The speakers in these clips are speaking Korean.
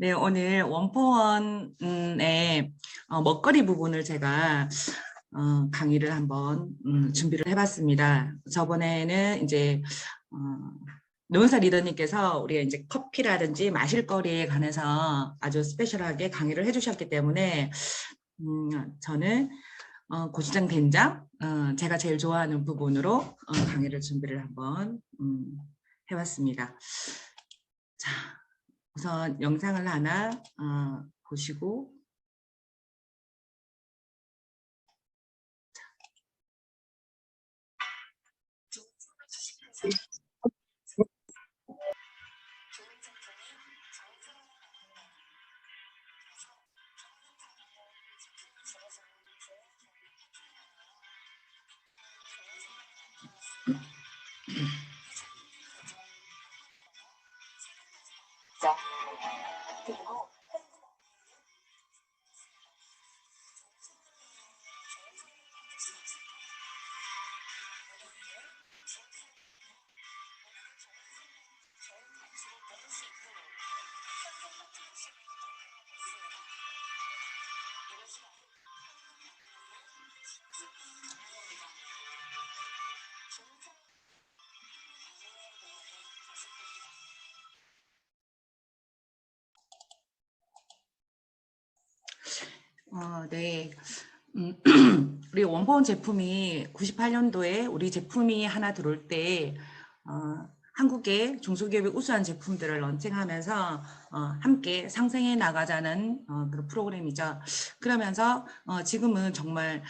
네, 오늘 원포원의 먹거리 부분을 제가 강의를 한번 준비를 해봤습니다. 저번에는 이제 노은사 리더님께서 우리가 이제 커피라든지 마실 거리에 관해서 아주 스페셜하게 강의를 해주셨기 때문에 저는 고추장 된장 제가 제일 좋아하는 부분으로 강의를 준비를 한번 해봤습니다. 자. 우선 영상을 하나 보시고 네. 우리 원포원 제품이 98년도에 우리 제품이 하나 들어올 때 한국의 중소기업의 우수한 제품들을 런칭하면서 함께 상생해 나가자는 그런 프로그램이죠. 그러면서 지금은 정말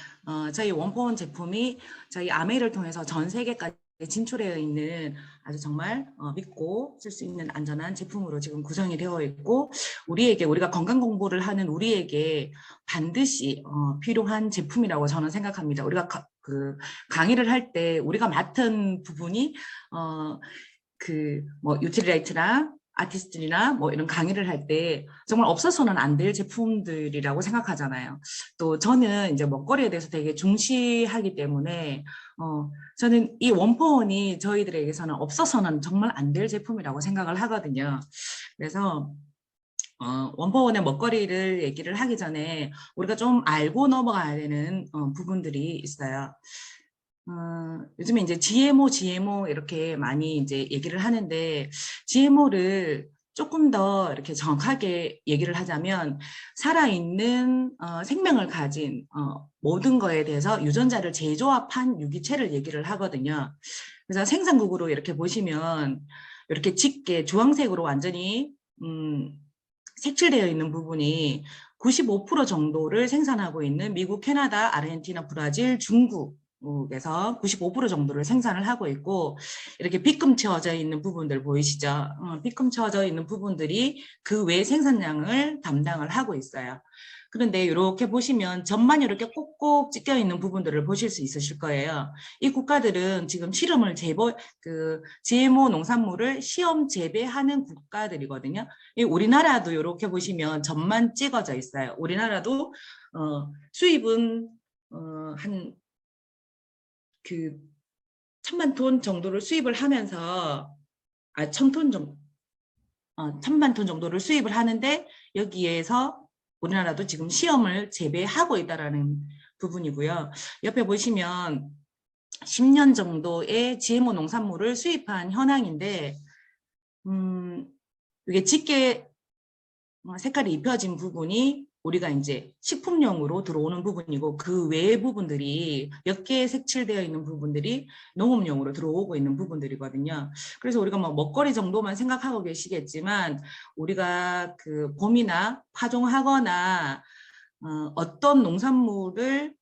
저희 원포원 제품이 저희 아메이를 통해서 전 세계까지 진출되어 있는 아주 정말 믿고 쓸 수 있는 안전한 제품으로 지금 구성이 되어 있고 우리가 건강 공부를 하는 우리에게 반드시 필요한 제품이라고 저는 생각합니다. 우리가 그 강의를 할 때 우리가 맡은 부분이 뭐 유틸리라이트나 아티스트나 뭐 이런 강의를 할 때 정말 없어서는 안 될 제품들이라고 생각하잖아요. 또 저는 이제 먹거리에 대해서 되게 중시하기 때문에 저는 이 원포원이 저희들에게서는 없어서는 정말 안 될 제품이라고 생각을 하거든요. 그래서 원포원의 먹거리를 얘기를 하기 전에 우리가 좀 알고 넘어가야 되는 부분들이 있어요. 요즘에 이제 GMO 이렇게 많이 이제 얘기를 하는데 GMO를 조금 더 이렇게 정확하게 얘기를 하자면 살아있는 생명을 가진 모든 거에 대해서 유전자를 재조합한 유기체를 얘기를 하거든요. 그래서 생산국으로 이렇게 보시면 이렇게 짙게 주황색으로 완전히 색칠되어 있는 부분이 95% 정도를 생산하고 있는 미국, 캐나다, 아르헨티나, 브라질, 중국에서 95% 정도를 생산을 하고 있고 이렇게 빗금 채워져 있는 부분들 보이시죠? 빗금 채워져 있는 부분들이 그 외 생산량을 담당을 하고 있어요. 그런데 이렇게 보시면 점만 이렇게 꼭꼭 찍혀 있는 부분들을 보실 수 있으실 거예요. 이 국가들은 지금 GMO 농산물을 시험 재배하는 국가들이거든요. 우리나라도 이렇게 보시면 점만 찍어져 있어요. 우리나라도 수입은 한 1,000만 톤 정도를 수입을 하면서 1,000톤 정도 1,000만 톤 정도를 수입을 하는데 여기에서 우리나라도 지금 시험을 재배하고 있다라는 부분이고요. 옆에 보시면 10년 정도의 GMO 농산물을 수입한 현황인데 이게 짙게 색깔이 입혀진 부분이 우리가 이제 식품용으로 들어오는 부분이고 그 외의 부분들이 옅게 색칠되어 있는 부분들이 농업용으로 들어오고 있는 부분들이거든요. 그래서 우리가 뭐 먹거리 정도만 생각하고 계시겠지만 우리가 그 봄이나 파종하거나 어떤 농산물을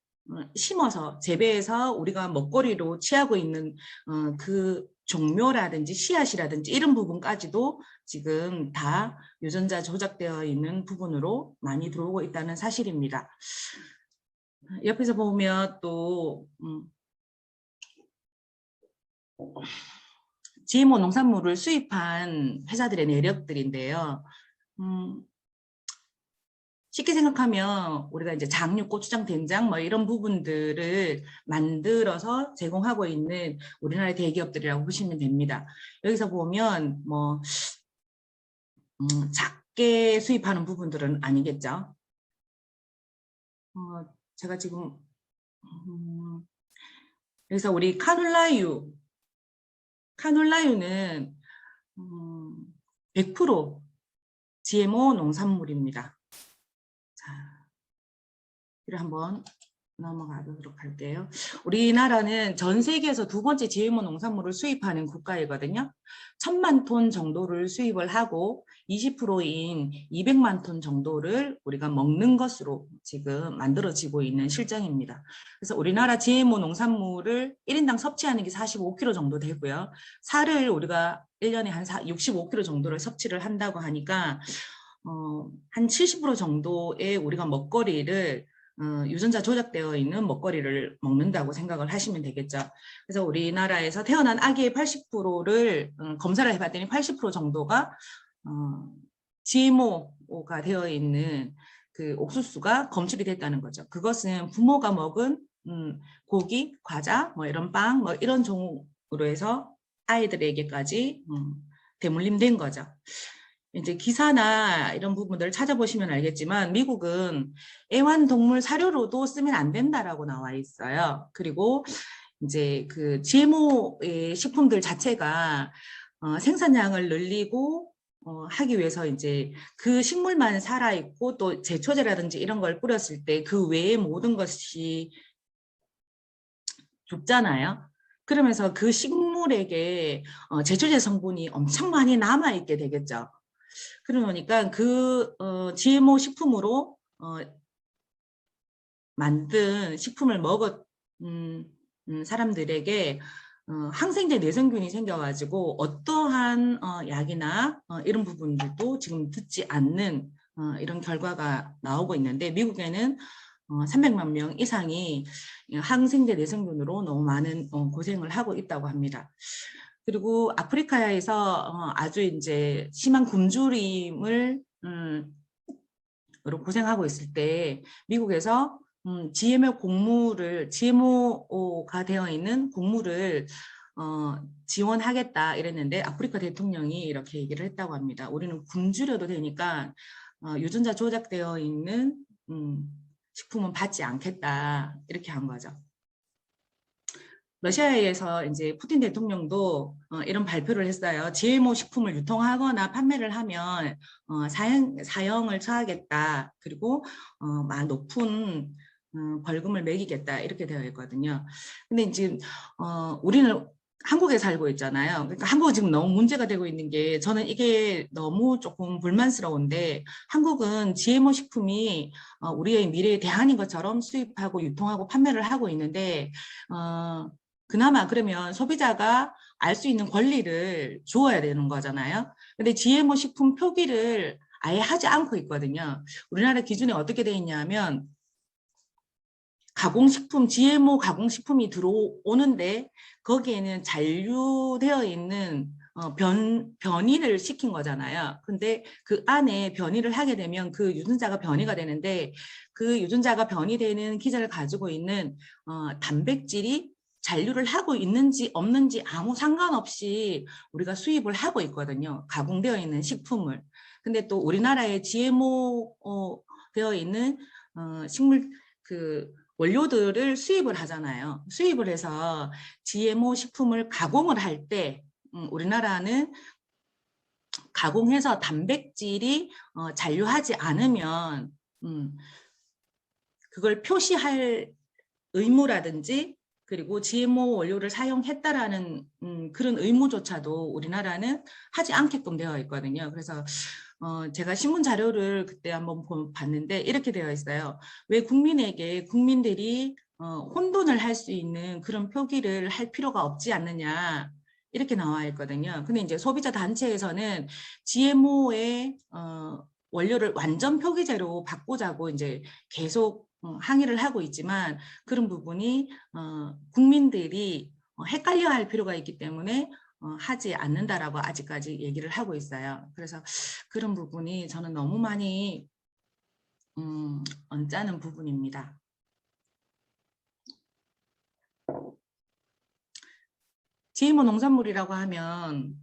심어서 재배해서 우리가 먹거리로 취하고 있는 그 종묘라든지 씨앗이라든지 이런 부분까지도 지금 다 유전자 조작되어 있는 부분으로 많이 들어오고 있다는 사실입니다. 옆에서 보면 또 GMO 농산물을 수입한 회사들의 내력들인데요. 쉽게 생각하면 우리가 이제 장류, 고추장, 된장 뭐 이런 부분들을 만들어서 제공하고 있는 우리나라의 대기업들이라고 보시면 됩니다. 여기서 보면 뭐 작게 수입하는 부분들은 아니겠죠. 제가 지금 그래서 우리 카놀라유는 100% GMO 농산물입니다. 자, 이를 한번 넘어가도록 할게요. 우리나라는 전 세계에서 두 번째 GMO 농산물을 수입하는 국가이거든요. 1000만 톤 정도를 수입을 하고 20%인 200만 톤 정도를 우리가 먹는 것으로 지금 만들어지고 있는 실정입니다. 그래서 우리나라 GMO 농산물을 1인당 섭취하는 게 45kg 정도 되고요. 살을 우리가 1년에 한 65kg 정도를 섭취를 한다고 하니까 한 70% 정도의 우리가 먹거리를 유전자 조작되어 있는 먹거리를 먹는다고 생각을 하시면 되겠죠. 그래서 우리나라에서 태어난 아기의 80%를 검사를 해봤더니 80% 정도가 GMO가 되어 있는 그 옥수수가 검출이 됐다는 거죠. 그것은 부모가 먹은 고기, 과자, 뭐 이런 빵, 뭐 이런 종으로 해서 아이들에게까지 대물림된 거죠. 이제 기사나 이런 부분들을 찾아보시면 알겠지만 미국은 애완동물 사료로도 쓰면 안 된다라고 나와 있어요. 그리고 이제 그 GMO의 식품들 자체가 생산량을 늘리고 하기 위해서 이제 그 식물만 살아있고 또 제초제라든지 이런 걸 뿌렸을 때 그 외의 모든 것이 죽잖아요. 그러면서 그 식물에게 제초제 성분이 엄청 많이 남아있게 되겠죠. 그러니까 그 GMO 식품으로 만든 식품을 먹은 사람들에게 항생제 내성균이 생겨가지고 어떠한 약이나 이런 부분들도 지금 듣지 않는 이런 결과가 나오고 있는데 미국에는 300만 명 이상이 항생제 내성균으로 너무 많은 고생을 하고 있다고 합니다. 그리고 아프리카에서 아주 이제 심한 굶주림을 고생하고 있을 때 미국에서 GMO가 되어 있는 곡물을 지원하겠다 이랬는데 아프리카 대통령이 이렇게 얘기를 했다고 합니다. 우리는 굶주려도 되니까 유전자 조작되어 있는 식품은 받지 않겠다 이렇게 한 거죠. 러시아에서 이제 푸틴 대통령도 이런 발표를 했어요. GMO 식품을 유통하거나 판매를 하면 사형을 처하겠다. 그리고 높은 벌금을 매기겠다. 이렇게 되어 있거든요. 근데 이제 우리는 한국에 살고 있잖아요. 그러니까 한국은 지금 너무 문제가 되고 있는 게 저는 이게 너무 조금 불만스러운데 한국은 GMO 식품이 우리의 미래의 대안인 것처럼 수입하고 유통하고 판매를 하고 있는데 그나마 그러면 소비자가 알 수 있는 권리를 주어야 되는 거잖아요. 근데 GMO 식품 표기를 아예 하지 않고 있거든요. 우리나라 기준에 어떻게 돼 있냐면 가공식품, GMO 가공식품이 들어오는데 거기에는 잔류되어 있는 변이를 시킨 거잖아요. 근데 그 안에 변이를 하게 되면 그 유전자가 변이가 되는데 그 유전자가 변이되는 기전을 가지고 있는 단백질이 잔류를 하고 있는지 없는지 아무 상관없이 우리가 수입을 하고 있거든요. 가공되어 있는 식품을. 근데 또 우리나라에 GMO 되어 있는 식물 원료들을 수입을 하잖아요. 수입을 해서 GMO 식품을 가공을 할 때 우리나라는 가공해서 단백질이 잔류하지 않으면 그걸 표시할 의무라든지 그리고 GMO 원료를 사용했다라는 그런 의무조차도 우리나라는 하지 않게끔 되어 있거든요. 그래서 제가 신문 자료를 그때 한번 봤는데 이렇게 되어 있어요. 왜 국민들이 혼돈을 할 수 있는 그런 표기를 할 필요가 없지 않느냐 이렇게 나와 있거든요. 근데 이제 소비자 단체에서는 GMO의 원료를 완전 표기제로 바꾸자고 이제 계속 항의를 하고 있지만 그런 부분이 국민들이 헷갈려할 필요가 있기 때문에 하지 않는다라고 아직까지 얘기를 하고 있어요. 그래서 그런 부분이 저는 너무 많이 언짢은 부분입니다. GMO 농산물이라고 하면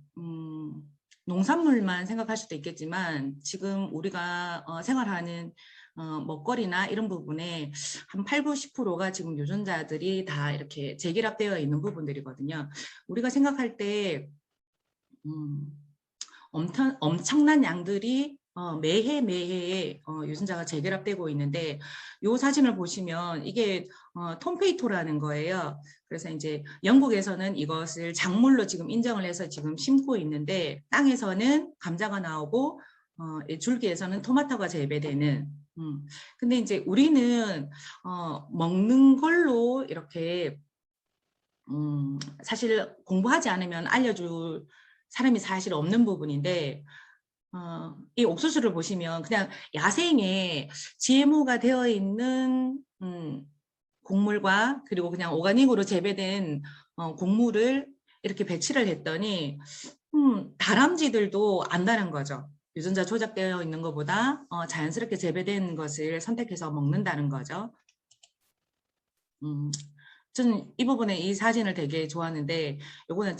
농산물만 생각할 수도 있겠지만 지금 우리가 생활하는 먹거리나 이런 부분에 한 8, 90%가 지금 유전자들이 다 이렇게 재결합되어 있는 부분들이거든요. 우리가 생각할 때 엄청난 양들이 매해 유전자가 재결합되고 있는데 이 사진을 보시면 이게 톰페이토라는 거예요. 그래서 이제 영국에서는 이것을 작물로 지금 인정을 해서 지금 심고 있는데 땅에서는 감자가 나오고 줄기에서는 토마토가 재배되는 근데 이제 우리는 먹는 걸로 이렇게 사실 공부하지 않으면 알려줄 사람이 사실 없는 부분인데 이 옥수수를 보시면 그냥 야생에 GMO가 되어 있는 곡물과 그리고 그냥 오가닉으로 재배된 곡물을 이렇게 배치를 했더니 다람쥐들도 안다는 거죠. 유전자 조작되어 있는 것보다 자연스럽게 재배된 것을 선택해서 먹는다는 거죠. 저는 이 부분에 이 사진을 되게 좋아하는데 요거는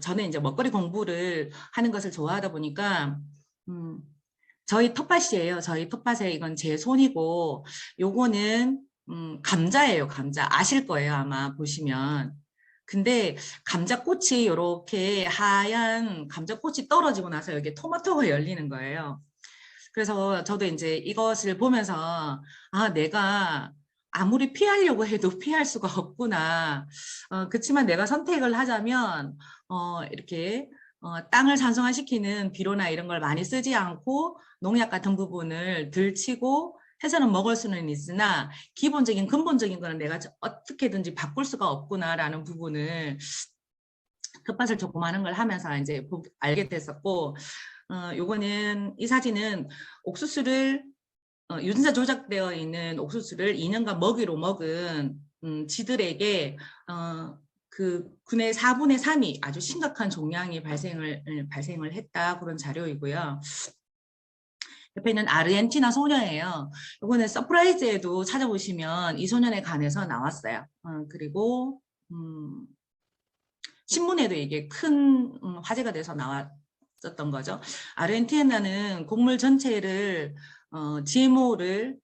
저는 이제 먹거리 공부를 하는 것을 좋아하다 보니까 저희 텃밭이에요. 저희 텃밭에 이건 제 손이고 요거는 감자예요. 감자 아실 거예요. 아마 보시면. 근데 감자꽃이 이렇게 하얀 감자꽃이 떨어지고 나서 여기 토마토가 열리는 거예요. 그래서 저도 이제 이것을 보면서 내가 아무리 피하려고 해도 피할 수가 없구나. 그렇지만 내가 선택을 하자면 이렇게 땅을 산성화시키는 비료나 이런 걸 많이 쓰지 않고 농약 같은 부분을 덜 치고 해서는 먹을 수는 있으나 기본적인 근본적인 거는 내가 어떻게든지 바꿀 수가 없구나라는 부분을 텃밭을 조금 하는 걸 하면서 이제 알게 됐었고 요거는 이 사진은 옥수수를 유전자 조작되어 있는 옥수수를 2년간 먹이로 먹은 쥐들에게 그 군의 4분의 3이 아주 심각한 종양이 발생을 했다 그런 자료이고요. 옆에 있는 아르헨티나 소녀예요. 이거는 서프라이즈에도 찾아보시면 이 소년에 관해서 나왔어요. 그리고 신문에도 이게 큰 화제가 돼서 나왔었던 거죠. 아르헨티나는 곡물 전체를 GMO를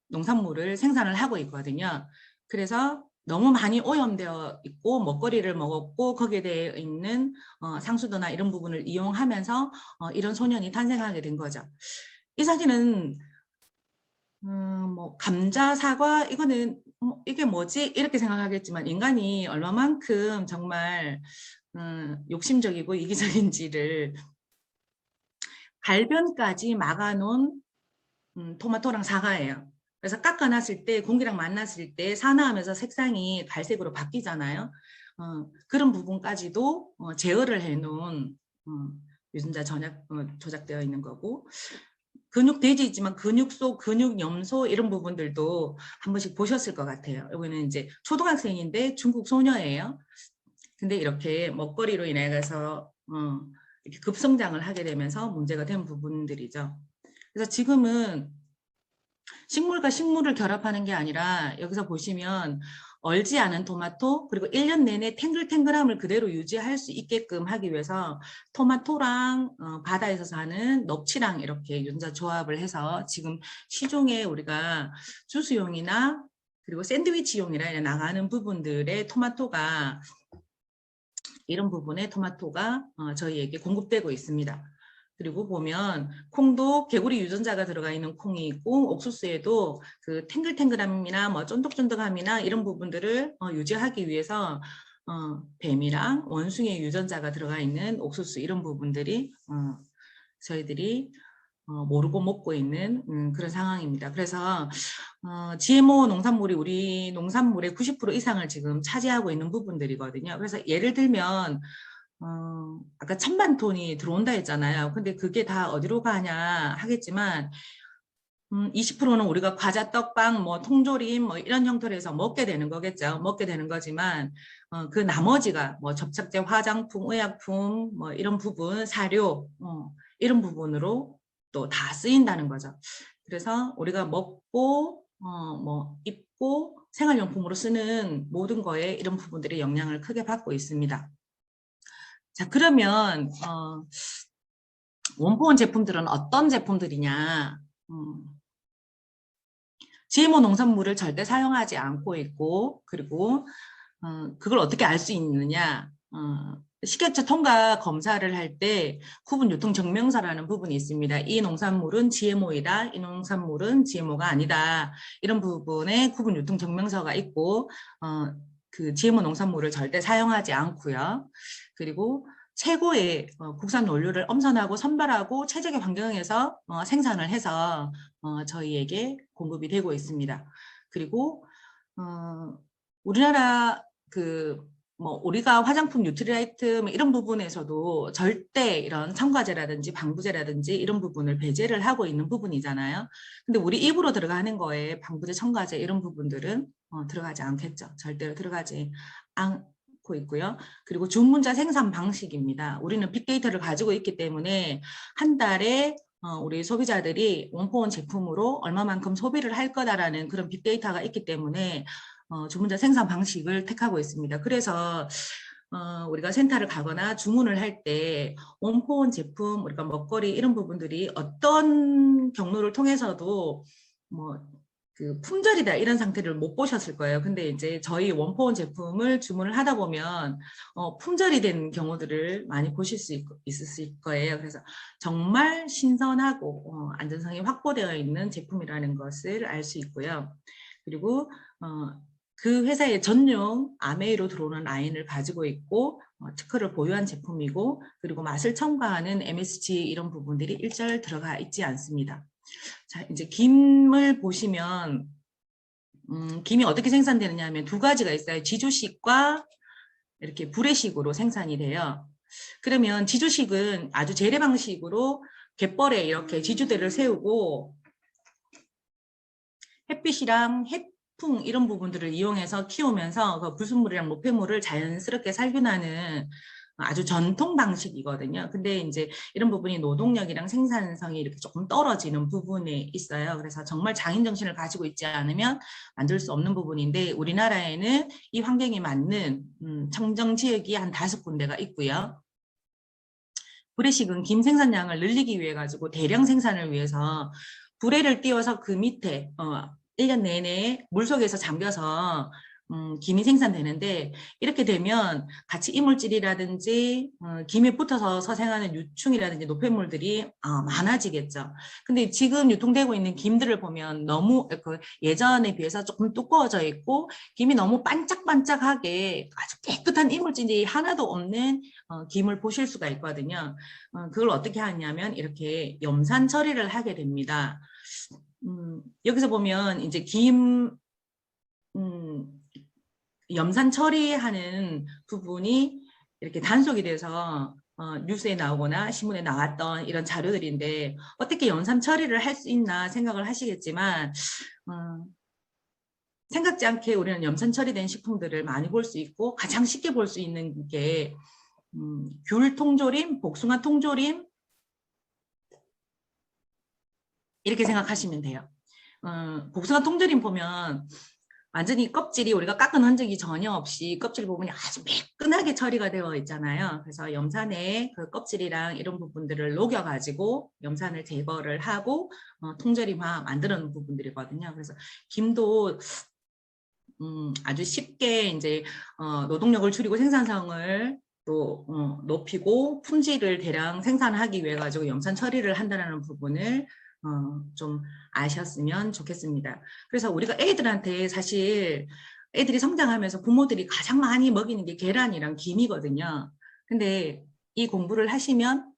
농산물을 생산을 하고 있거든요. 그래서 너무 많이 오염되어 있고 먹거리를 먹었고 거기에 되어 있는 상수도나 이런 부분을 이용하면서 이런 소년이 탄생하게 된 거죠. 이 사진은 뭐 감자, 사과 이거는 이게 뭐지? 이렇게 생각하겠지만 인간이 얼마만큼 정말 욕심적이고 이기적인지를 갈변까지 막아놓은 토마토랑 사과예요. 그래서 깎아놨을 때 공기랑 만났을 때 산화하면서 색상이 갈색으로 바뀌잖아요. 그런 부분까지도 제어를 해놓은 유전자 조작되어 있는 거고 근육 돼지 있지만 근육 속, 근육 염소 이런 부분들도 한 번씩 보셨을 것 같아요. 여기는 이제 초등학생인데 중국 소녀예요. 근데 이렇게 먹거리로 인해서 이렇게 급성장을 하게 되면서 문제가 된 부분들이죠. 그래서 지금은 식물과 식물을 결합하는 게 아니라 여기서 보시면 얼지 않은 토마토 그리고 1년 내내 탱글탱글함을 그대로 유지할 수 있게끔 하기 위해서 토마토랑 바다에서 사는 넙치랑 이렇게 유전자 조합을 해서 지금 시중에 우리가 주스용이나 그리고 샌드위치용이라 나가는 부분들의 토마토가 이런 부분에 토마토가 저희에게 공급되고 있습니다. 그리고 보면 콩도 개구리 유전자가 들어가 있는 콩이 있고 옥수수에도 그 탱글탱글함이나 뭐 쫀득쫀득함이나 이런 부분들을 유지하기 위해서 뱀이랑 원숭이 유전자가 들어가 있는 옥수수 이런 부분들이 저희들이 모르고 먹고 있는 그런 상황입니다. 그래서 GMO 농산물이 우리 농산물의 90% 이상을 지금 차지하고 있는 부분들이거든요. 그래서 예를 들면 아까 1000만 톤이 들어온다 했잖아요. 근데 그게 다 어디로 가냐 하겠지만 20%는 우리가 과자, 떡빵, 뭐 통조림 뭐 이런 형태로 해서 먹게 되는 거겠죠. 먹게 되는 거지만 그 나머지가 뭐 접착제, 화장품, 의약품 뭐 이런 부분, 사료 이런 부분으로 또 다 쓰인다는 거죠. 그래서 우리가 먹고 뭐 입고 생활용품으로 쓰는 모든 거에 이런 부분들이 영향을 크게 받고 있습니다. 자, 그러면 원포원 제품들은 어떤 제품들이냐? GMO 농산물을 절대 사용하지 않고 있고, 그리고 그걸 어떻게 알 수 있느냐? 식약처 통과 검사를 할 때 구분 유통 증명서라는 부분이 있습니다. 이 농산물은 GMO이다. 이 농산물은 GMO가 아니다. 이런 부분에 구분 유통 증명서가 있고 그 GMO 농산물을 절대 사용하지 않고요. 그리고 최고의 국산 원료를 엄선하고 선별하고 최적의 환경에서 생산을 해서 저희에게 공급이 되고 있습니다. 그리고 우리나라 뭐 우리가 화장품 뉴트리라이트 뭐 이런 부분에서도 절대 이런 첨가제라든지 방부제라든지 이런 부분을 배제를 하고 있는 부분이잖아요. 근데 우리 입으로 들어가는 거에 방부제, 첨가제 이런 부분들은 들어가지 않겠죠. 절대로 들어가지 않고 있고요. 그리고 주문자 생산 방식입니다. 우리는 빅데이터를 가지고 있기 때문에 한 달에 우리 소비자들이 원포원 제품으로 얼마만큼 소비를 할 거다라는 그런 빅데이터가 있기 때문에 주문자 생산 방식을 택하고 있습니다. 그래서 우리가 센터를 가거나 주문을 할 때 원포원 제품, 우리가 먹거리 이런 부분들이 어떤 경로를 통해서도 뭐 그 품절이다 이런 상태를 못 보셨을 거예요. 근데 이제 저희 원포원 제품을 주문을 하다 보면 품절이 된 경우들을 많이 보실 수 있을 거예요. 그래서 정말 신선하고 안전성이 확보되어 있는 제품이라는 것을 알 수 있고요. 그리고 그 회사의 전용 아메이로 들어오는 라인을 가지고 있고 특허를 보유한 제품이고 그리고 맛을 첨가하는 MSG 이런 부분들이 일절 들어가 있지 않습니다. 자, 이제 김을 보시면 김이 어떻게 생산되느냐 하면 두 가지가 있어요. 지주식과 이렇게 불회식으로 생산이 돼요. 그러면 지주식은 아주 재래 방식으로 갯벌에 이렇게 지주대를 세우고 햇빛이랑 해풍 이런 부분들을 이용해서 키우면서 그 불순물이랑 노폐물을 자연스럽게 살균하는 아주 전통 방식이거든요. 근데 이제 이런 부분이 노동력이랑 생산성이 이렇게 조금 떨어지는 부분이 있어요. 그래서 정말 장인 정신을 가지고 있지 않으면 만들 수 없는 부분인데 우리나라에는 이 환경에 맞는 청정 지역이 한 5군데가 있고요. 불회식은 김 생산량을 늘리기 위해 가지고 대량 생산을 위해서 불회를 띄워서 그 밑에 1년 내내 물속에서 잠겨서 김이 생산되는데 이렇게 되면 같이 이물질이라든지 김에 붙어서 서생하는 유충이라든지 노폐물들이 많아지겠죠. 근데 지금 유통되고 있는 김들을 보면 너무 예전에 비해서 조금 두꺼워져 있고 김이 너무 반짝반짝하게 아주 깨끗한 이물질이 하나도 없는 김을 보실 수가 있거든요. 그걸 어떻게 하냐면 이렇게 염산 처리를 하게 됩니다. 여기서 보면 이제 염산 처리하는 부분이 이렇게 단속이 돼서 뉴스에 나오거나 신문에 나왔던 이런 자료들인데 어떻게 염산 처리를 할 수 있나 생각을 하시겠지만 생각지 않게 우리는 염산 처리된 식품들을 많이 볼 수 있고 가장 쉽게 볼 수 있는 게 귤 통조림, 복숭아 통조림 이렇게 생각하시면 돼요. 복숭아 통조림 보면 완전히 껍질이 우리가 깎은 흔적이 전혀 없이 껍질 부분이 아주 매끈하게 처리가 되어 있잖아요. 그래서 염산에 그 껍질이랑 이런 부분들을 녹여가지고 염산을 제거를 하고 통조림화 만드는 부분들이거든요. 그래서 김도 아주 쉽게 이제 노동력을 줄이고 생산성을 또 높이고 품질을 대량 생산하기 위해 가지고 염산 처리를 한다는 부분을 좀 아셨으면 좋겠습니다. 그래서 우리가 애들한테 사실 애들이 성장하면서 부모들이 가장 많이 먹이는 게 계란이랑 김이거든요. 근데 이 공부를 하시면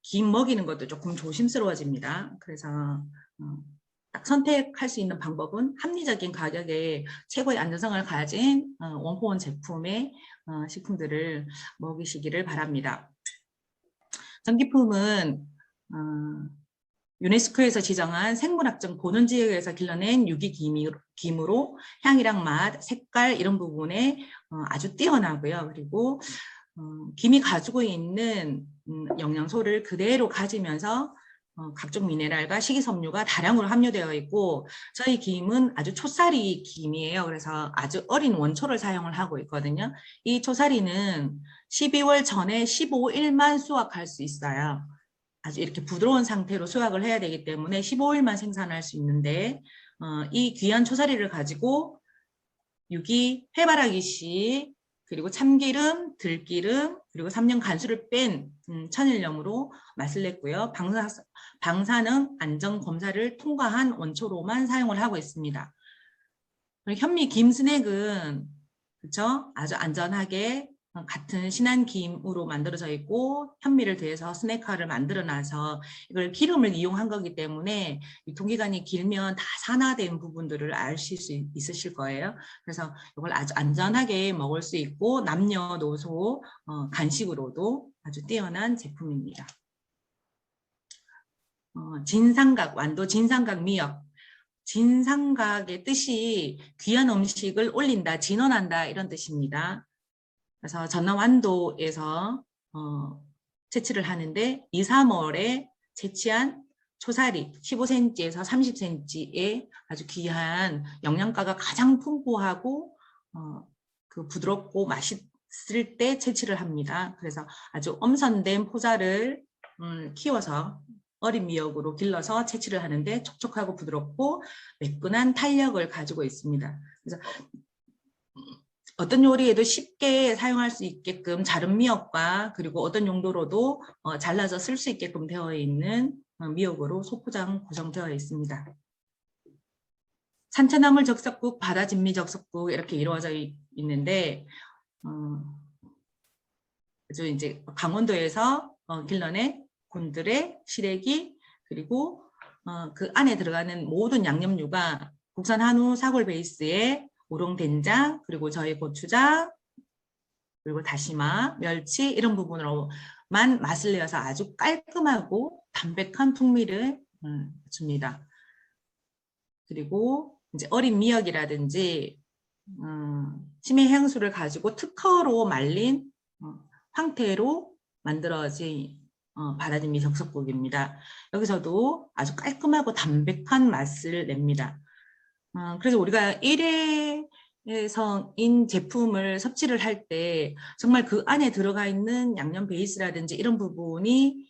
김 먹이는 것도 조금 조심스러워집니다. 그래서 딱 선택할 수 있는 방법은 합리적인 가격에 최고의 안전성을 가진 원포원 제품의 식품들을 먹이시기를 바랍니다. 전기품은 유네스코에서 지정한 생물학적 보존지역에서 길러낸 유기김으로 향이랑 맛, 색깔 이런 부분에 아주 뛰어나고요. 그리고 김이 가지고 있는 영양소를 그대로 가지면서 각종 미네랄과 식이섬유가 다량으로 함유되어 있고 저희 김은 아주 초사리 김이에요. 그래서 아주 어린 원초를 사용을 하고 있거든요. 이 초사리는 12월 전에 15일만 수확할 수 있어요. 아주 이렇게 부드러운 상태로 수확을 해야 되기 때문에 15일만 생산할 수 있는데 이 귀한 초사리를 가지고 유기, 해바라기 씨, 그리고 참기름, 들기름, 그리고 3년 간수를 뺀 천일염으로 맛을 냈고요. 방사능 안전 검사를 통과한 원초로만 사용을 하고 있습니다. 현미 김스낵은 그렇죠? 아주 안전하게 같은 신안김으로 만들어져 있고 현미를 더해서 스낵화를 만들어놔서 이걸 기름을 이용한 거기 때문에 유통기간이 길면 다 산화된 부분들을 아실 수 있으실 거예요. 그래서 이걸 아주 안전하게 먹을 수 있고 남녀노소 간식으로도 아주 뛰어난 제품입니다. 진삼각, 완도 진삼각 미역. 진삼각의 뜻이 귀한 음식을 올린다, 진언한다 이런 뜻입니다. 그래서 전남 완도에서 채취를 하는데 2, 3월에 채취한 초사리 15cm에서 30cm의 아주 귀한 영양가가 가장 풍부하고 그 부드럽고 맛있을 때 채취를 합니다. 그래서 아주 엄선된 포자를 키워서 어린 미역으로 길러서 채취를 하는데 촉촉하고 부드럽고 매끈한 탄력을 가지고 있습니다. 그래서 어떤 요리에도 쉽게 사용할 수 있게끔 자른 미역과 그리고 어떤 용도로도 잘라서 쓸 수 있게끔 되어 있는 미역으로 소포장 구성되어 있습니다. 산채나물 적석국, 바다진미 적석국 이렇게 이루어져 있는데 아주 이제 강원도에서 길러낸 곤드레, 시래기 그리고 그 안에 들어가는 모든 양념류가 국산 한우 사골 베이스에 우롱 된장 그리고 저희 고추장 그리고 다시마, 멸치 이런 부분으로만 맛을 내어서 아주 깔끔하고 담백한 풍미를 줍니다. 그리고 이제 어린 미역이라든지 심해 향수를 가지고 특허로 말린 황태로 만들어진 바다진미 적석국입니다. 여기서도 아주 깔끔하고 담백한 맛을 냅니다. 그래서 우리가 일회성인 제품을 섭취를 할 때 정말 그 안에 들어가 있는 양념 베이스라든지 이런 부분이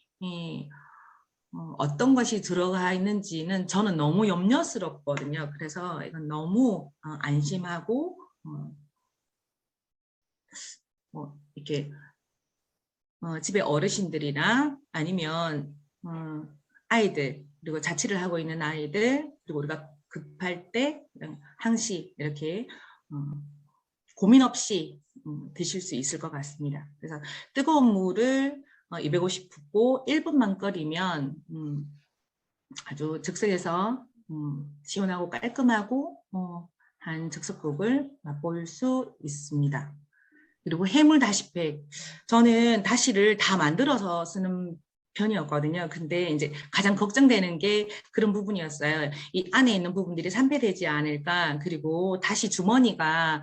어떤 것이 들어가 있는지는 저는 너무 염려스럽거든요. 그래서 이건 너무 안심하고 이렇게 집에 어르신들이나 아니면 아이들 그리고 자취를 하고 있는 아이들 그리고 우리가 급할 때 항시 이렇게 고민 없이 드실 수 있을 것 같습니다. 그래서 뜨거운 물을 250 붓고 1분만 끓이면 아주 즉석에서 시원하고 깔끔하고 한 즉석국을 맛볼 수 있습니다. 그리고 해물 다시팩. 저는 다시를 다 만들어서 쓰는 편이었거든요. 근데 이제 가장 걱정되는 게 그런 부분이었어요. 이 안에 있는 부분들이 산패되지 않을까. 그리고 다시 주머니가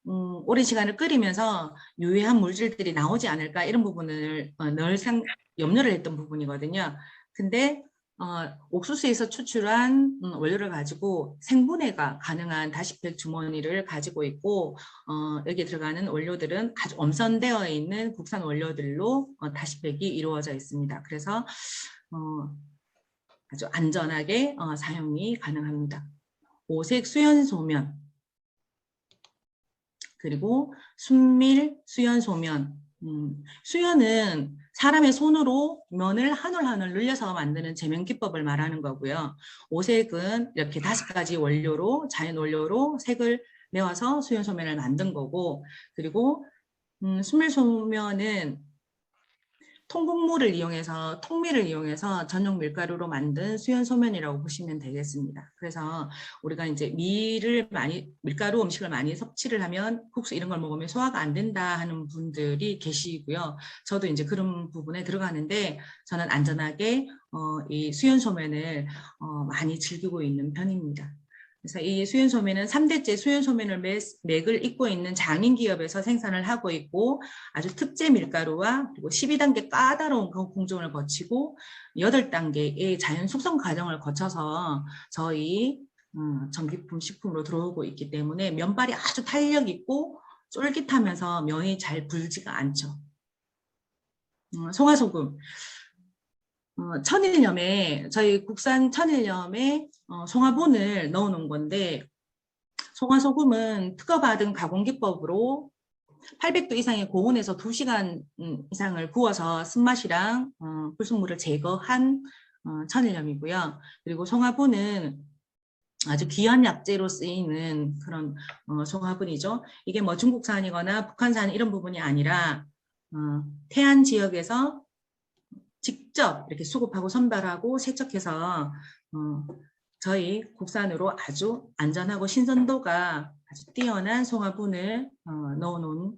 오랜 시간을 끓이면서 유해한 물질들이 나오지 않을까. 이런 부분을 늘 염려를 했던 부분이거든요. 근데 옥수수에서 추출한 원료를 가지고 생분해가 가능한 다시팩 주머니를 가지고 있고 여기에 들어가는 원료들은 아주 엄선되어 있는 국산 원료들로 다시팩이 이루어져 있습니다. 그래서 아주 안전하게 사용이 가능합니다. 오색 수연 소면 그리고 순밀 수연 소면 수연은 사람의 손으로 면을 한 올 한 올 늘려서 만드는 제면 기법을 말하는 거고요. 오색은 이렇게 5가지 원료로 자연 원료로 색을 내어서 수연 소면을 만든 거고 그리고 순밀 소면은 통곡물을 이용해서 통밀을 이용해서 전용 밀가루로 만든 수연 소면이라고 보시면 되겠습니다. 그래서 우리가 이제 밀가루 음식을 많이 섭취를 하면 국수 이런 걸 먹으면 소화가 안 된다 하는 분들이 계시고요. 저도 이제 그런 부분에 들어가는데 저는 안전하게 이 수연 소면을 많이 즐기고 있는 편입니다. 그래서 이 수연소면은 3대째 수연소면을 맥을 잇고 있는 장인기업에서 생산을 하고 있고 아주 특제 밀가루와 그리고 12단계 까다로운 공정을 거치고 8단계의 자연 숙성 과정을 거쳐서 저희 전기품 식품으로 들어오고 있기 때문에 면발이 아주 탄력 있고 쫄깃하면서 면이 잘 불지가 않죠. 송화소금. 천일염에 저희 국산 천일염에 송화분을 넣어 놓은 건데 송화소금은 특허받은 가공기법으로 800도 이상의 고온에서 2시간 이상을 구워서 쓴맛이랑 불순물을 제거한 천일염이고요. 그리고 송화분은 아주 귀한 약재로 쓰이는 그런 송화분이죠. 이게 뭐 중국산이거나 북한산 이런 부분이 아니라 태안 지역에서 직접 이렇게 수급하고 선별하고 세척해서 저희 국산으로 아주 안전하고 신선도가 아주 뛰어난 송화분을 넣어놓은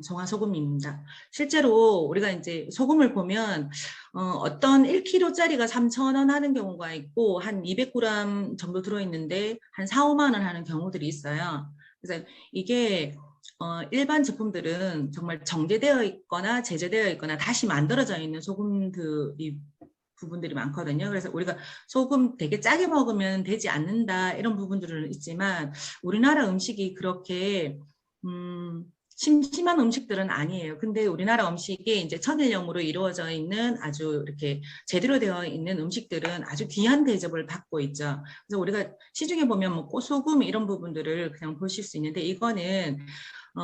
송화소금입니다. 실제로 우리가 이제 소금을 보면 어떤 1kg짜리가 3,000원 하는 경우가 있고 한 200g 정도 들어있는데 한 4, 5만 원 하는 경우들이 있어요. 그래서 이게 일반 제품들은 정말 정제되어 있거나 제재되어 있거나 다시 만들어져 있는 소금들이 부분들이 많거든요. 그래서 우리가 소금 되게 짜게 먹으면 되지 않는다 이런 부분들은 있지만 우리나라 음식이 그렇게 심심한 음식들은 아니에요. 근데 우리나라 음식이 이제 천일염으로 이루어져 있는 아주 이렇게 제대로 되어 있는 음식들은 아주 귀한 대접을 받고 있죠. 그래서 우리가 시중에 보면 뭐 꽃소금 이런 부분들을 그냥 보실 수 있는데 이거는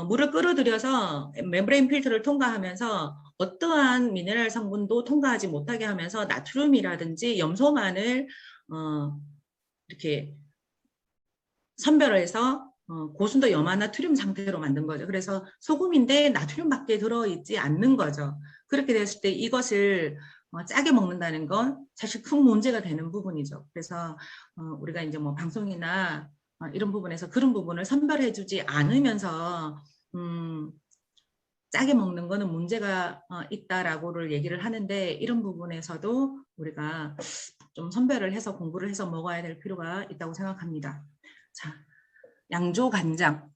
물을 끌어들여서 멤브레인 필터를 통과하면서 어떠한 미네랄 성분도 통과하지 못하게 하면서 나트륨이라든지 염소만을 이렇게 선별해서 고순도 염화나트륨 상태로 만든 거죠. 그래서 소금인데 나트륨밖에 들어있지 않는 거죠. 그렇게 됐을 때 이것을 짜게 먹는다는 건 사실 큰 문제가 되는 부분이죠. 그래서 우리가 이제 뭐 방송이나 이런 부분에서 그런 부분을 선별해주지 않으면서 짜게 먹는 거는 문제가 있다라고를 얘기를 하는데 이런 부분에서도 우리가 좀 선별을 해서 공부를 해서 먹어야 될 필요가 있다고 생각합니다. 자, 양조간장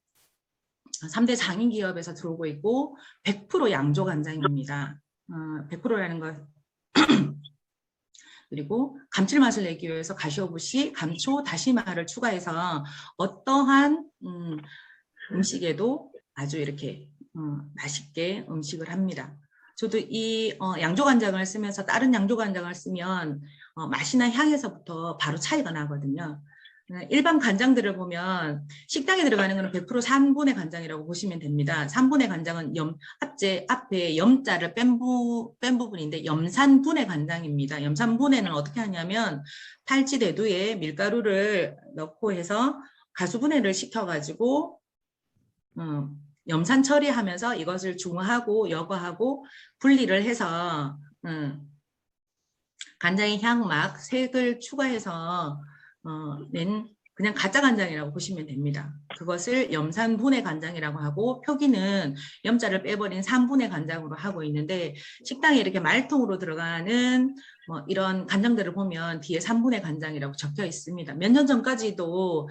3대 장인 기업에서 들어오고 있고 100% 양조간장입니다. 100%라는 것 그리고 감칠맛을 내기 위해서 가시오부시, 감초, 다시마를 추가해서 어떠한 음식에도 아주 이렇게 맛있게 음식을 합니다. 저도 이 양조간장을 쓰면서 다른 양조간장을 쓰면 맛이나 향에서부터 바로 차이가 나거든요. 일반 간장들을 보면 식당에 들어가는 것은 100% 3분의 간장이라고 보시면 됩니다. 3분의 간장은 앞에 염자를 뺀 부분인데 염산분해 간장입니다. 염산분해는 어떻게 하냐면 탈지대두에 밀가루를 넣고 해서 가수분해를 시켜가지고 염산 처리하면서 이것을 중화하고 여과하고 분리를 해서 간장의 향막, 색을 추가해서 낸 그냥 가짜 간장이라고 보시면 됩니다. 그것을 염산분해 간장이라고 하고 표기는 염자를 빼버린 산분해 간장으로 하고 있는데 식당에 이렇게 말통으로 들어가는 뭐 이런 간장들을 보면 뒤에 3분의 간장이라고 적혀 있습니다. 몇 년 전까지도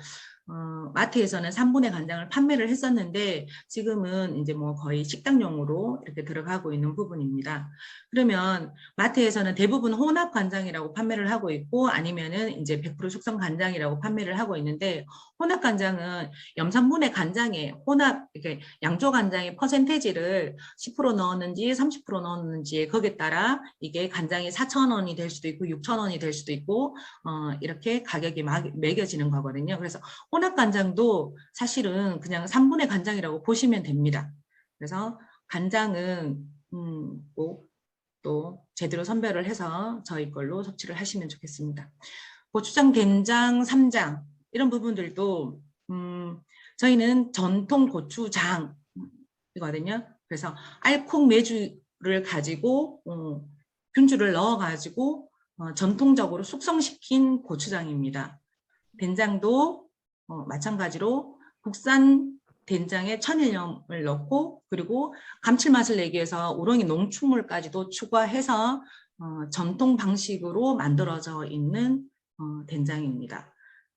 마트에서는 3분의 간장을 판매를 했었는데 지금은 이제 뭐 거의 식당용으로 이렇게 들어가고 있는 부분입니다. 그러면 마트에서는 대부분 혼합 간장이라고 판매를 하고 있고 아니면은 이제 100% 숙성 간장이라고 판매를 하고 있는데 혼합 간장은 염산분해 간장에 혼합 이렇게 양조 간장의 퍼센테이지를 10% 넣었는지 30% 넣었는지 거기에 따라 이게 간장이 4,000원이 될 수도 있고 6,000원이 될 수도 있고 이렇게 가격이 매겨지는 거거든요. 그래서 혼합 간장도 사실은 그냥 3분의 간장이라고 보시면 됩니다. 그래서 간장은 꼭 또 제대로 선별을 해서 저희 걸로 섭취를 하시면 좋겠습니다. 고추장, 된장, 쌈장 이런 부분들도 저희는 전통 고추장이거든요. 그래서 알콩 메주를 가지고 균주를 넣어가지고 전통적으로 숙성시킨 고추장입니다. 된장도 마찬가지로 국산 된장에 천일염을 넣고 그리고 감칠맛을 내기 위해서 우렁이 농축물까지도 추가해서 전통 방식으로 만들어져 있는 된장입니다.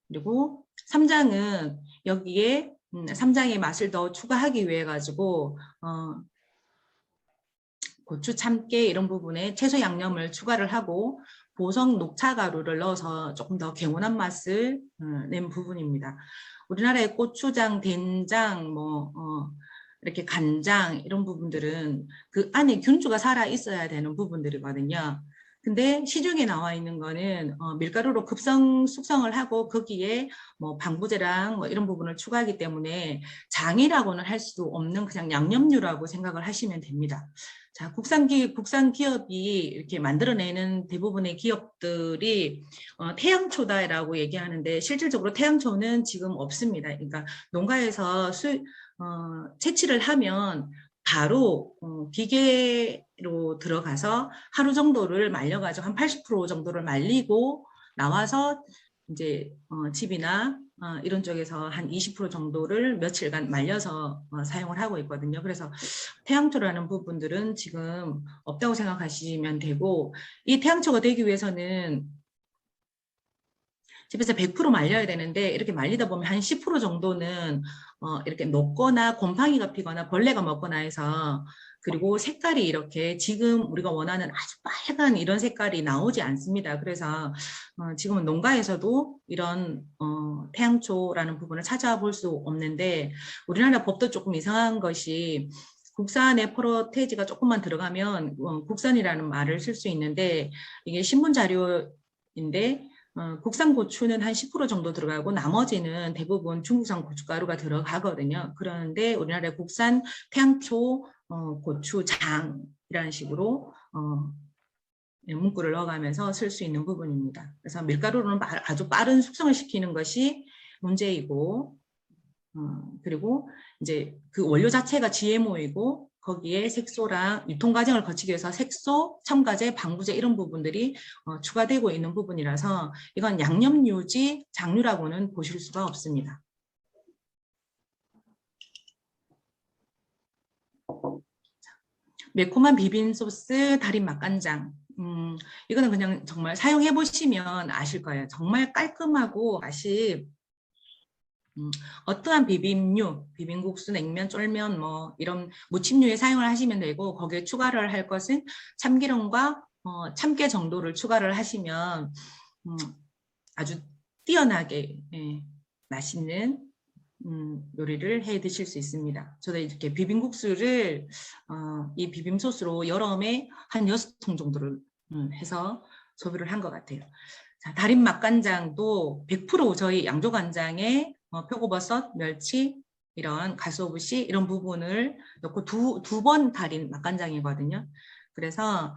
그리고 쌈장은 여기에 쌈장의 맛을 더 추가하기 위해 가지고 고추, 참깨 이런 부분에 채소 양념을 추가를 하고 보성 녹차가루를 넣어서 조금 더 개운한 맛을 낸 부분입니다. 우리나라의 고추장, 된장, 이렇게 간장 이런 부분들은 그 안에 균주가 살아 있어야 되는 부분들이거든요. 근데 시중에 나와 있는 거는 밀가루로 급성 숙성을 하고 거기에 뭐 방부제랑 뭐 이런 부분을 추가하기 때문에 장이라고는 할 수 없는 그냥 양념류라고 생각을 하시면 됩니다. 자, 국산 기업이 이렇게 만들어내는 대부분의 기업들이 태양초다라고 얘기하는데 실질적으로 태양초는 지금 없습니다. 그러니까 농가에서 채취를 하면 바로 기계로 들어가서 하루 정도를 말려가지고 한 80% 정도를 말리고 나와서 이제 집이나 이런 쪽에서 한 20% 정도를 며칠간 말려서 사용을 하고 있거든요. 그래서 태양초라는 부분들은 지금 없다고 생각하시면 되고, 이 태양초가 되기 위해서는 집에서 100% 말려야 되는데 이렇게 말리다 보면 한 10% 정도는 이렇게 녹거나 곰팡이가 피거나 벌레가 먹거나 해서, 그리고 색깔이 이렇게 지금 우리가 원하는 아주 빨간 이런 색깔이 나오지 않습니다. 그래서 지금은 농가에서도 이런 태양초라는 부분을 찾아볼 수 없는데, 우리나라 법도 조금 이상한 것이 국산의 프로테이지가 조금만 들어가면 국산이라는 말을 쓸 수 있는데, 이게 신문 자료인데 국산 고추는 한 10% 정도 들어가고 나머지는 대부분 중국산 고춧가루가 들어가거든요. 그런데 우리나라의 국산 태양초 고추장이라는 식으로 문구를 넣어가면서 쓸 수 있는 부분입니다. 그래서 밀가루로는 아주 빠른 숙성을 시키는 것이 문제이고, 그리고 이제 그 원료 자체가 GMO이고 거기에 색소랑 유통 과정을 거치기 위해서 색소, 첨가제, 방부제 이런 부분들이 추가되고 있는 부분이라서 이건 양념유지 장류라고는 보실 수가 없습니다. 매콤한 비빔 소스, 달인 맛간장. 이거는 그냥 정말 사용해 보시면 아실 거예요. 정말 깔끔하고 맛이 어떠한 비빔류, 비빔국수, 냉면, 쫄면 뭐 이런 무침류에 사용을 하시면 되고, 거기에 추가를 할 것은 참기름과 참깨 정도를 추가를 하시면 아주 뛰어나게 맛있는 요리를 해 드실 수 있습니다. 저도 이렇게 비빔국수를 이 비빔 소스로 여름에 한 6통 정도를 해서 소비를 한 것 같아요. 자, 달인 맛간장도 100% 저희 양조간장에 표고버섯, 멸치, 이런 가시오부시 이런 부분을 넣고 두 번 달인 맛간장이거든요. 그래서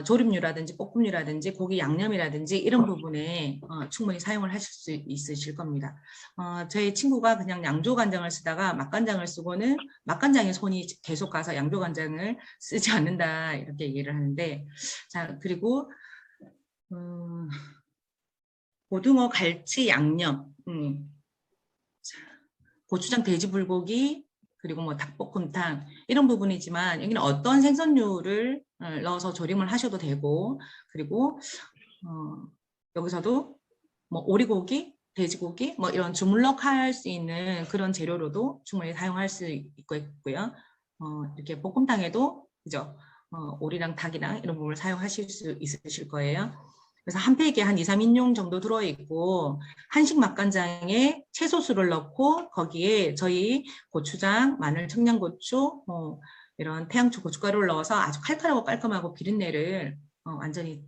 조림류라든지 볶음류라든지 고기 양념이라든지 이런 부분에 충분히 사용을 하실 수 있으실 겁니다. 저희 친구가 그냥 양조간장을 쓰다가 맛간장을 쓰고는 맛간장에 손이 계속 가서 양조간장을 쓰지 않는다 이렇게 얘기를 하는데, 자, 그리고 고등어 갈치 양념, 고추장 돼지 불고기, 그리고 뭐 닭볶음탕 이런 부분이지만 여기는 어떤 생선류를 넣어서 조림을 하셔도 되고, 그리고 여기서도 뭐 오리고기, 돼지고기 뭐 이런 주물럭할 수 있는 그런 재료로도 충분히 사용할 수 있고요. 이렇게 볶음탕에도 그죠? 오리랑 닭이랑 이런 부분을 사용하실 수 있으실 거예요. 그래서 한 팩에 한 2, 3인용 정도 들어있고, 한식 맛간장에 채소수를 넣고 거기에 저희 고추장, 마늘, 청양고추, 이런 태양초 고춧가루를 넣어서 아주 칼칼하고 깔끔하고 비린내를 완전히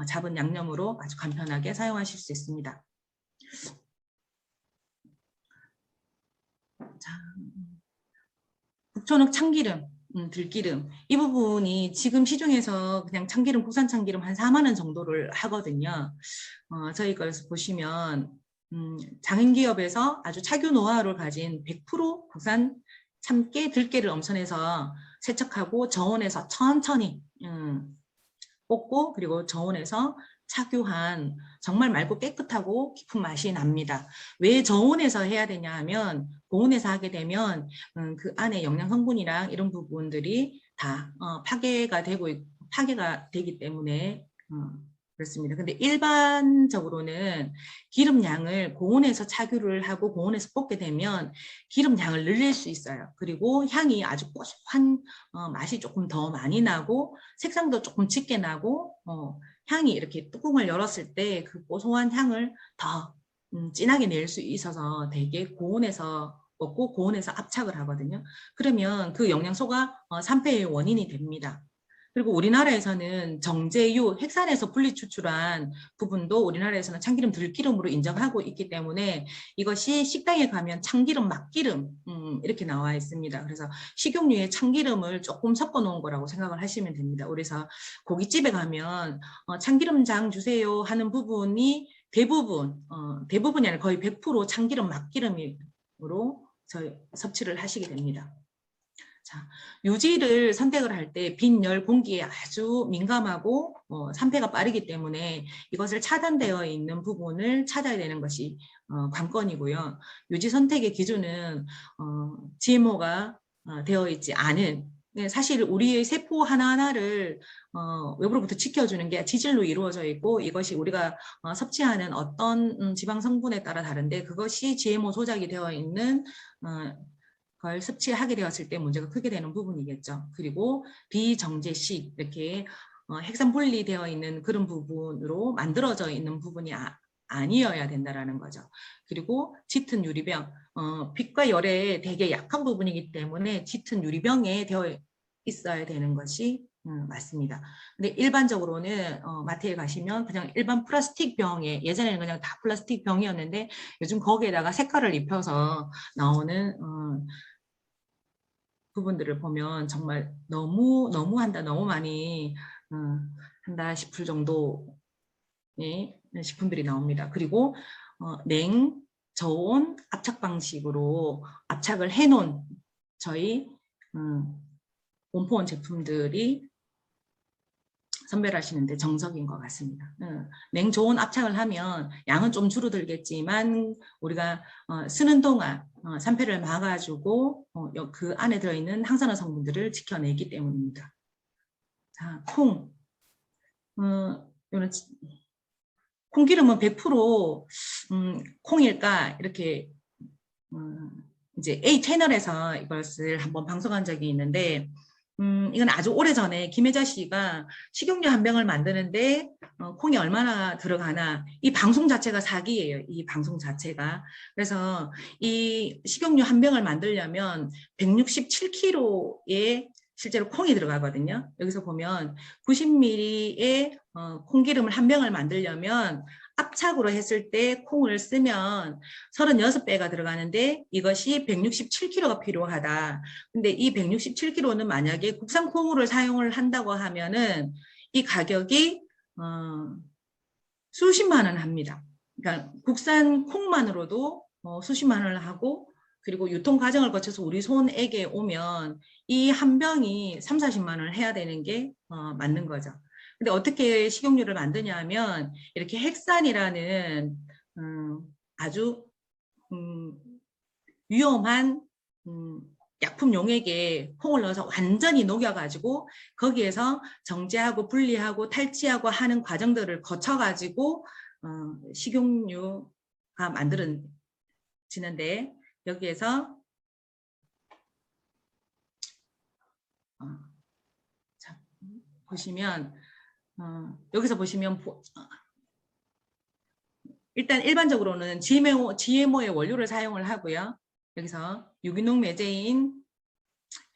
잡은 양념으로 아주 간편하게 사용하실 수 있습니다. 자, 국초능 참기름, 들기름 이 부분이 지금 시중에서 그냥 참기름, 국산 참기름 한 4만 원 정도를 하거든요. 저희 것을 보시면 장인기업에서 아주 착유 노하우를 가진 100% 국산 참깨, 들깨를 엄선해서 세척하고 저온에서 천천히 볶고, 그리고 저온에서 착유한 정말 맑고 깨끗하고 깊은 맛이 납니다. 왜 저온에서 해야 되냐 하면, 고온에서 하게 되면 그 안에 영양 성분이랑 이런 부분들이 다 파괴가 되기 때문에 그렇습니다. 근데 일반적으로는 기름 양을 고온에서 착유를 하고 고온에서 볶게 되면 기름 양을 늘릴 수 있어요. 그리고 향이 아주 고소한 맛이 조금 더 많이 나고 색상도 조금 짙게 나고 향이 이렇게 뚜껑을 열었을 때 그 고소한 향을 더 진하게 낼 수 있어서 되게 고온에서 먹고 고온에서 압착을 하거든요. 그러면 그 영양소가 산패의 원인이 됩니다. 그리고 우리나라에서는 정제유, 핵산에서 분리 추출한 부분도 우리나라에서는 참기름 들기름으로 인정하고 있기 때문에 이것이 식당에 가면 참기름, 막기름 이렇게 나와 있습니다. 그래서 식용유에 참기름을 조금 섞어 놓은 거라고 생각을 하시면 됩니다. 그래서 고깃집에 가면 참기름장 주세요 하는 부분이 대부분이 아니라 거의 100% 참기름, 막기름으로 섭취를 하시게 됩니다. 자, 유지를 선택을 할 때 빈, 열, 공기에 아주 민감하고 산패가 빠르기 때문에 이것을 차단되어 있는 부분을 찾아야 되는 것이 관건이고요. 유지 선택의 기준은 GMO가 되어 있지 않은, 사실 우리의 세포 하나하나를 외부로부터 지켜주는 게 지질로 이루어져 있고 이것이 우리가 섭취하는 어떤 지방 성분에 따라 다른데 그것이 GMO 조작이 되어 있는 걸 섭취하게 되었을 때 문제가 크게 되는 부분이겠죠. 그리고 비정제식 이렇게 핵산 분리되어 있는 그런 부분으로 만들어져 있는 부분이 아니어야 된다라는 거죠. 그리고 짙은 유리병, 빛과 열에 되게 약한 부분이기 때문에 짙은 유리병에 되어 있어야 되는 것이 맞습니다. 근데 일반적으로는 마트에 가시면 그냥 일반 플라스틱 병에, 예전에는 그냥 다 플라스틱 병이었는데 요즘 거기에다가 색깔을 입혀서 나오는 부분들을 보면 정말 너무한다, 너무 많이 한다 싶을 정도의 식품들이 나옵니다. 그리고 냉, 저온, 압착 방식으로 압착을 해놓은 저희 온포원 제품들이 선별하시는데 정석인 것 같습니다. 냉조온 압착을 하면 양은 좀 줄어들겠지만 우리가 쓰는 동안 산패를 막아주고 그 안에 들어있는 항산화 성분들을 지켜내기 때문입니다. 자, 콩. 콩기름은 100% 콩일까 이렇게 이제 A 채널에서 이것을 한번 방송한 적이 있는데 이건 아주 오래전에 김혜자 씨가 식용유 한 병을 만드는데 콩이 얼마나 들어가나 이 방송 자체가 사기예요. 이 방송 자체가. 그래서 이 식용유 한 병을 만들려면 167kg의 실제로 콩이 들어가거든요. 여기서 보면 90ml의 콩기름을 한 병을 만들려면 압착으로 했을 때 콩을 쓰면 36배가 들어가는데 이것이 167kg가 필요하다. 근데 이 167kg는 만약에 국산 콩으로 사용을 한다고 하면은 이 가격이 수십만 원 합니다. 그러니까 국산 콩만으로도 수십만 원을 하고 그리고 유통 과정을 거쳐서 우리 손에게 오면 이 한 병이 3, 40만 원을 해야 되는 게 맞는 거죠. 근데 어떻게 식용유를 만드냐 하면 이렇게 핵산이라는 아주 위험한 약품 용액에 콩을 넣어서 완전히 녹여가지고 거기에서 정제하고 분리하고 탈취하고 하는 과정들을 거쳐가지고 식용유가 만들어지는데 여기에서 자, 보시면 여기서 보시면 일단 일반적으로는 GMO의 원료를 사용을 하고요. 여기서 유기농 매제인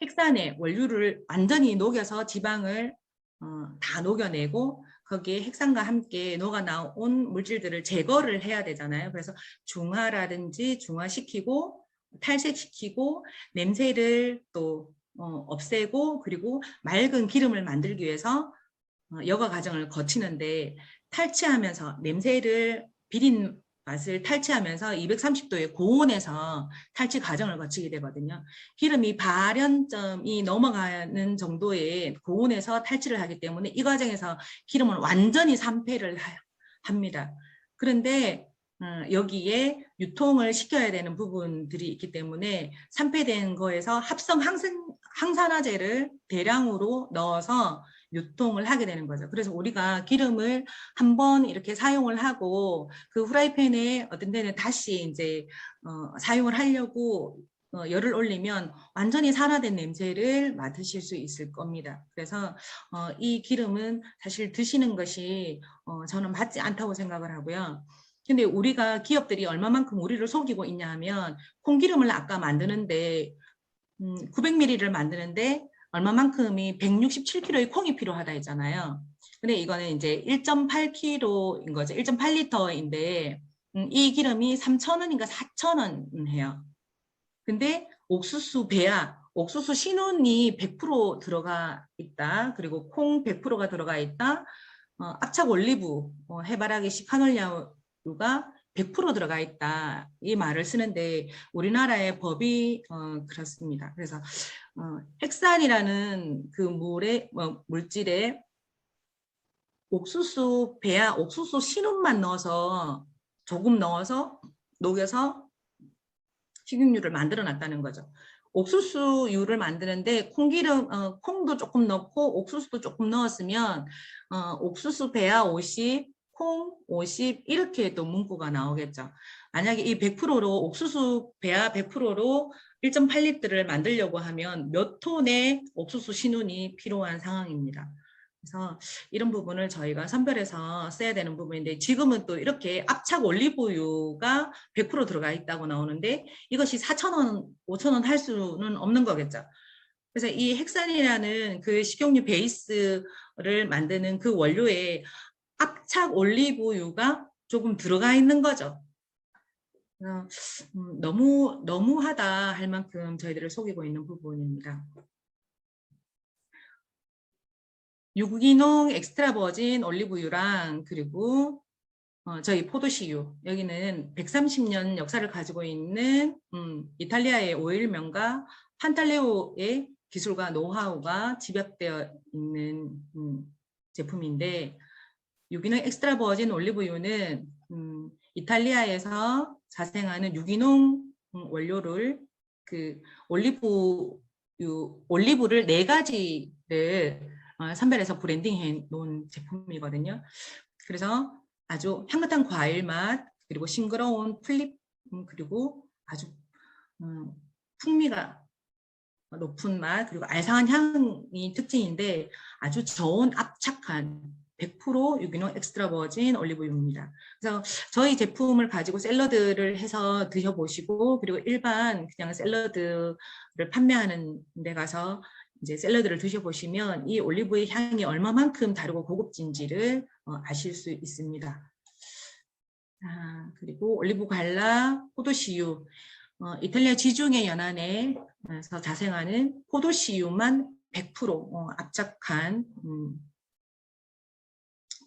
핵산의 원료를 완전히 녹여서 지방을 다 녹여내고 거기에 핵산과 함께 녹아 나온 물질들을 제거를 해야 되잖아요. 그래서 중화라든지 중화시키고 탈색시키고 냄새를 또 없애고 그리고 맑은 기름을 만들기 위해서 여과 과정을 거치는데 탈취하면서 냄새를 비린 맛을 탈취하면서 230도의 고온에서 탈취 과정을 거치게 되거든요. 기름이 발연점이 넘어가는 정도의 고온에서 탈취를 하기 때문에 이 과정에서 기름은 완전히 산패를 합니다. 그런데 여기에 유통을 시켜야 되는 부분들이 있기 때문에 산패된 거에서 합성 항산화제를 대량으로 넣어서 유통을 하게 되는 거죠. 그래서 우리가 기름을 한번 이렇게 사용을 하고 그 후라이팬에 어떤 데는 다시 이제 사용을 하려고 열을 올리면 완전히 산화된 냄새를 맡으실 수 있을 겁니다. 그래서 이 기름은 사실 드시는 것이 저는 맞지 않다고 생각을 하고요. 근데 우리가 기업들이 얼마만큼 우리를 속이고 있냐 하면 콩기름을 아까 만드는데 900ml를 만드는데 얼마만큼이 167kg의 콩이 필요하다 했잖아요. 근데 이거는 이제 1.8kg인 거죠. 1.8리터인데 이 기름이 3,000원인가 4,000원 해요. 근데 옥수수 배아, 옥수수 신혼이 100% 들어가 있다. 그리고 콩 100%가 들어가 있다. 압착 올리브, 해바라기 시카놀리아유가 100% 들어가 있다. 이 말을 쓰는데 우리나라의 법이 그렇습니다. 그래서 헥산이라는 그 물질에 옥수수 배아, 옥수수 신혼만 넣어서 조금 넣어서 녹여서 식용유를 만들어 놨다는 거죠. 옥수수유를 만드는데 콩기름, 콩도 조금 넣고 옥수수도 조금 넣었으면 옥수수 배아 50, 콩 50 이렇게 또 문구가 나오겠죠. 만약에 이 100%로 옥수수 배아 100%로 1.8리터를 만들려고 하면 몇 톤의 옥수수 신운이 필요한 상황입니다. 그래서 이런 부분을 저희가 선별해서 써야 되는 부분인데 지금은 또 이렇게 압착 올리브유가 100% 들어가 있다고 나오는데 이것이 4,000원, 5,000원 할 수는 없는 거겠죠. 그래서 이 헥산이라는 그 식용유 베이스를 만드는 그 원료에 압착 올리브유가 조금 들어가 있는 거죠. 너무하다 할 만큼 저희들을 속이고 있는 부분입니다. 유기농 엑스트라 버진 올리브유랑 그리고 저희 포도씨유, 여기는 130년 역사를 가지고 있는 이탈리아의 오일 명가 판탈레오의 기술과 노하우가 집약되어 있는 제품인데 유기농 엑스트라 버진 올리브유는 이탈리아에서 자생하는 유기농 원료를 그 올리브를 4가지를 선별해서 브랜딩해 놓은 제품이거든요. 그래서 아주 향긋한 과일 맛, 그리고 싱그러운 풀잎, 그리고 아주 풍미가 높은 맛, 그리고 알싸한 향이 특징인데 아주 저온 압착한 100% 유기농 엑스트라 버진 올리브유입니다. 그래서 저희 제품을 가지고 샐러드를 해서 드셔보시고 그리고 일반 그냥 샐러드를 판매하는 데 가서 이제 샐러드를 드셔보시면 이 올리브의 향이 얼마만큼 다르고 고급진지를 아실 수 있습니다. 그리고 올리브 갈라, 포도씨유, 이탈리아 지중해 연안에서 자생하는 포도씨유만 100% 압착한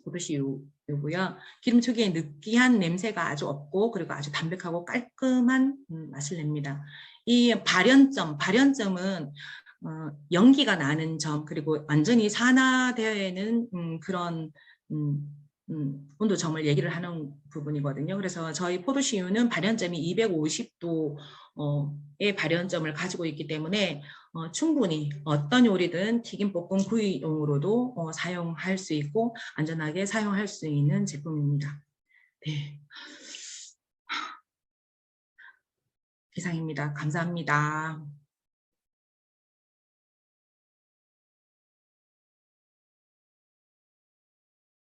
포도씨유고요. 기름 특유의 느끼한 냄새가 아주 없고 그리고 아주 담백하고 깔끔한 맛을 냅니다. 이 발연점은 연기가 나는 점 그리고 완전히 산화되어 있는 그런 온도점을 얘기를 하는 부분이거든요. 그래서 저희 포도씨유는 발연점이 250도의 발연점을 가지고 있기 때문에 충분히 어떤 요리든 튀김, 볶음, 구이용으로도 사용할 수 있고 안전하게 사용할 수 있는 제품입니다. 네. 이상입니다. 감사합니다.